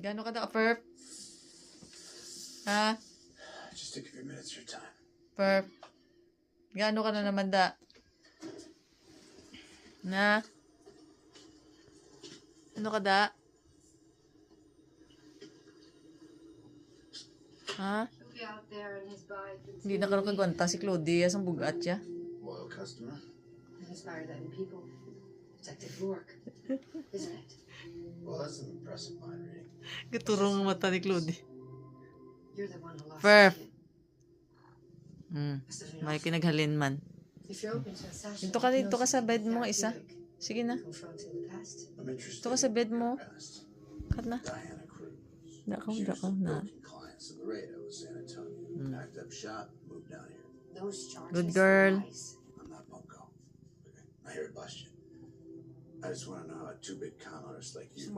Gano'n ka na, Perp? Ha? Just take a few minutes of your time. Perp? Gano'n ka na naman da? Na? Ano ka da? Ha? Hindi na karoon kagwanta si Claudia sa bugat siya. Loyal customer. I inspire that in people. Detective work, isn't it? Well, that's an impressive mind reading. Gaturong ang mata ni Claudia. You're the one who lost Perf. the kid. May kinaghalin man. If you're open to assassinate, Dito ka sa bed mo isa. Sige na. confronting the past. I'm interested Ito ka sa bed in mo. your past. Kat na. Diana Cruz. Dakaw She was na. booking clients in Laredo, San Antonio. Packed up shop, moved down here. Those charges. Good girl. Lies. I'm not bunko. Okay, I hear it bust you. I just want to know how a two-bit con artist like you